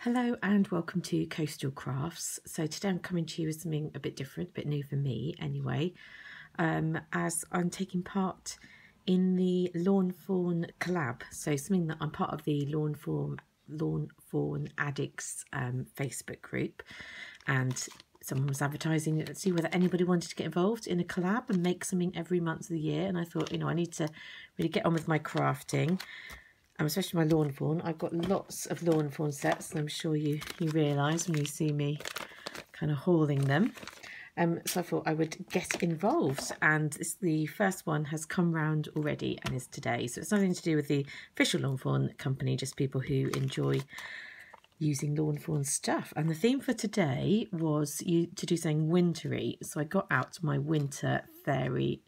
Hello and welcome to Coastal Crafts. So today I'm coming to you with something a bit different, a bit new for me anyway, as I'm taking part in the Lawn Fawn collab. So something that I'm part of the Lawn Fawn Addicts Facebook group, and someone was advertising it to see whether anybody wanted to get involved in a collab and make something every month of the year. And I thought, I need to really get on with my crafting. Especially my lawn fawn. I've got lots of lawn fawn sets, and I'm sure you realise when you see me kind of hauling them. So I thought I would get involved, and the first one has come round already and is today. So it's nothing to do with the official Lawn Fawn company, just people who enjoy using lawn fawn stuff. And the theme for today was to do something wintry. So I got out my winter fairies,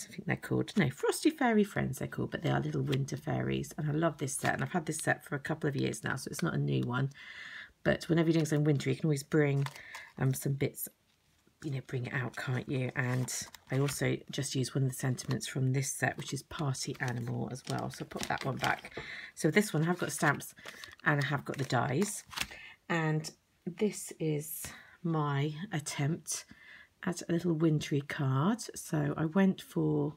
I think they're called. No, Frosty Fairy Friends they're called, but they are little winter fairies. And I love this set, and I've had this set for a couple of years now, so it's not a new one. But whenever you're doing something wintry, you can always bring some bits, bring it out, can't you? And I also just use one of the sentiments from this set, which is Party Animal as well. So I'll put that one back. So this one, I've got stamps and I have got the dies. And this is my attempt at a little wintry card. So I went for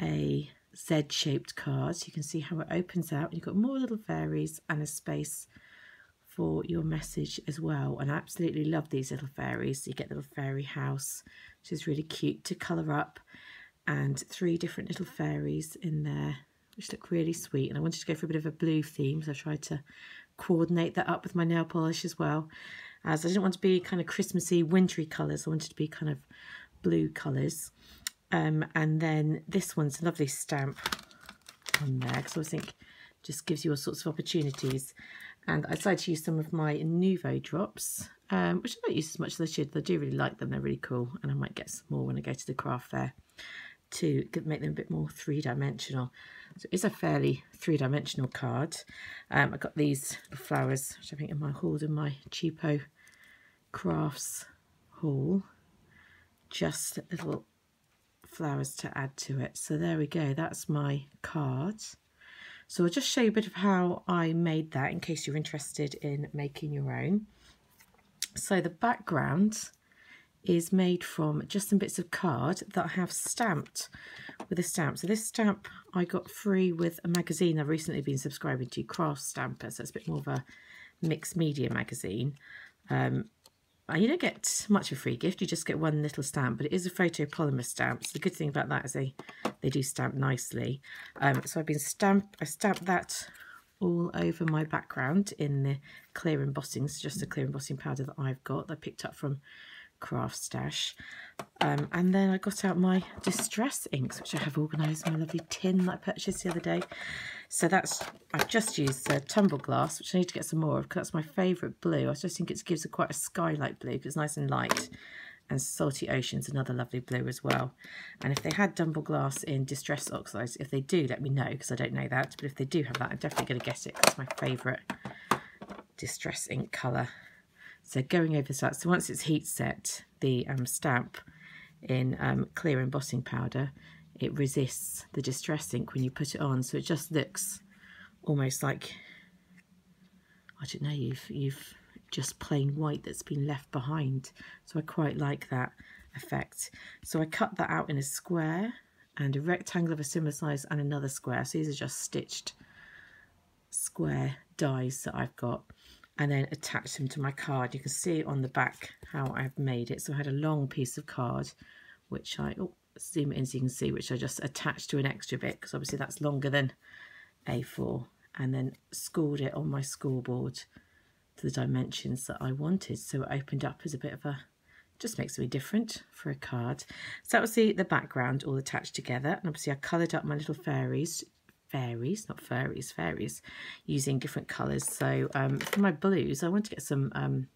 a Z-shaped card. So you can see how it opens out. You've got more little fairies and a space for your message as well. And I absolutely love these little fairies. So you get the little fairy house, which is really cute to colour up, and 3 different little fairies in there, which look really sweet. And I wanted to go for a bit of a blue theme, so I tried to coordinate that up with my nail polish as well, as I didn't want to be kind of Christmassy wintry colours. I wanted to be kind of blue colours. And then this one's a lovely stamp on there, because I think just gives you all sorts of opportunities. And I decided to use some of my Nouveau drops, which I don't use as much as I should. I do really like them, they're really cool, and I might get some more when I go to the craft fair to make them a bit more 3-dimensional. So it's a fairly 3-dimensional card. I got these flowers, which I think I hauled in my cheapo crafts haul. Just little flowers to add to it. So there we go, that's my card. So I'll just show you a bit of how I made that in case you're interested in making your own. So the background is made from just some bits of card that I have stamped with a stamp. So this stamp I got free with a magazine I've recently been subscribing to, Craft Stamper. So it's a bit more of a mixed media magazine. You don't get much of a free gift, you just get one little stamp, but it is a photopolymer stamp. So the good thing about that is they do stamp nicely. So I stamped that all over my background in the clear embossing. It's just a clear embossing powder that I've got that I picked up from Craft Stash. And then I got out my distress inks, which I have organised in my lovely tin that I purchased the other day. So I've just used tumble glass, which I need to get some more of, because that's my favourite blue. I just think it gives quite a sky-like blue, because it's nice and light. And Salty Ocean's another lovely blue as well. And if they had tumble glass in Distress Oxides, if they do, let me know, because I don't know that. But if they do have that, I'm definitely going to get it, because it's my favourite distress ink colour. So going over that, so once it's heat set, the stamp in clear embossing powder, it resists the distress ink when you put it on. So it just looks almost like, I don't know, you've just plain white that's been left behind. So I quite like that effect. So I cut that out in a square and a rectangle of a similar size and another square. So these are just stitched square dies that I've got, and then attach them to my card. You can see on the back how I've made it. So I had a long piece of card, which zoom it in so you can see, which I just attached to an extra bit, because obviously that's longer than A4, and then scored it on my scoreboard to the dimensions that I wanted. So it opened up as a bit of just makes it different for a card. So that was the background all attached together. And obviously I coloured up my little fairies, not furries, fairies, using different colours. So for my blues, I want to get some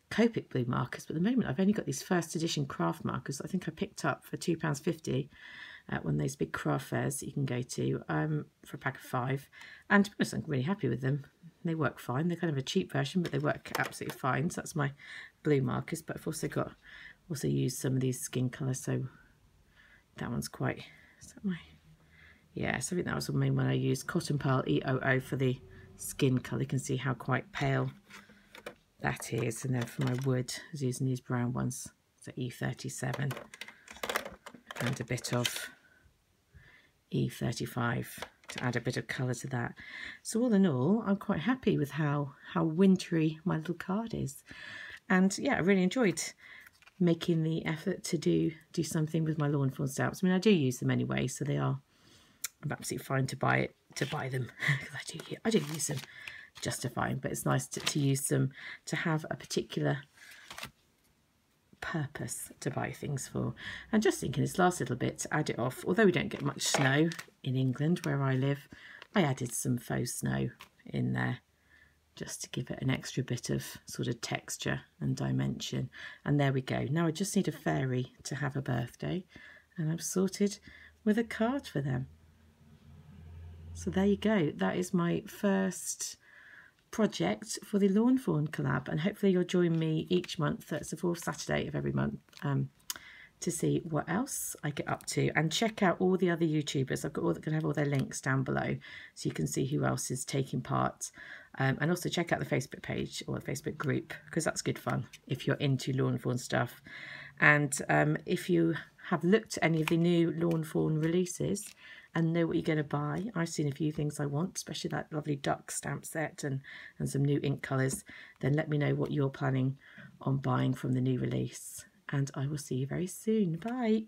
Copic blue markers, but at the moment I've only got these first edition craft markers I think I picked up for £2.50 at one of those big craft fairs that you can go to for a pack of 5. And to be honest, I'm really happy with them. They work fine. They're kind of a cheap version, but they work absolutely fine. So that's my blue markers. But I've also used some of these skin colours. So that one's quite, is that my, yeah, so I think that was the main one I used. Cotton Pearl EOO for the skin colour. You can see how quite pale that is. And then for my wood, I was using these brown ones, so E37 and a bit of E35 to add a bit of colour to that. So all in all, I'm quite happy with how wintry my little card is. And yeah, I really enjoyed making the effort to do something with my Lawn Fawn stamps. I mean, I do use them anyway, so I'm absolutely fine to buy them because I do use them just fine. But it's nice to use them, to have a particular purpose to buy things for. And just thinking this last little bit to add it off, although we don't get much snow in England where I live, I added some faux snow in there just to give it an extra bit of sort of texture and dimension. And there we go. Now I just need a fairy to have a birthday, and I've sorted with a card for them. So there you go. That is my first project for the Lawn Fawn collab, and hopefully you'll join me each month. That's the fourth Saturday of every month, to see what else I get up to, and check out all the other YouTubers. I've got all, gonna have all their links down below so you can see who else is taking part, and also check out the Facebook page or the Facebook group, because that's good fun if you're into Lawn Fawn stuff. And if you have looked at any of the new Lawn Fawn releases and know what you're going to buy, I've seen a few things I want, especially that lovely duck stamp set and some new ink colours, then let me know what you're planning on buying from the new release. And I will see you very soon. Bye.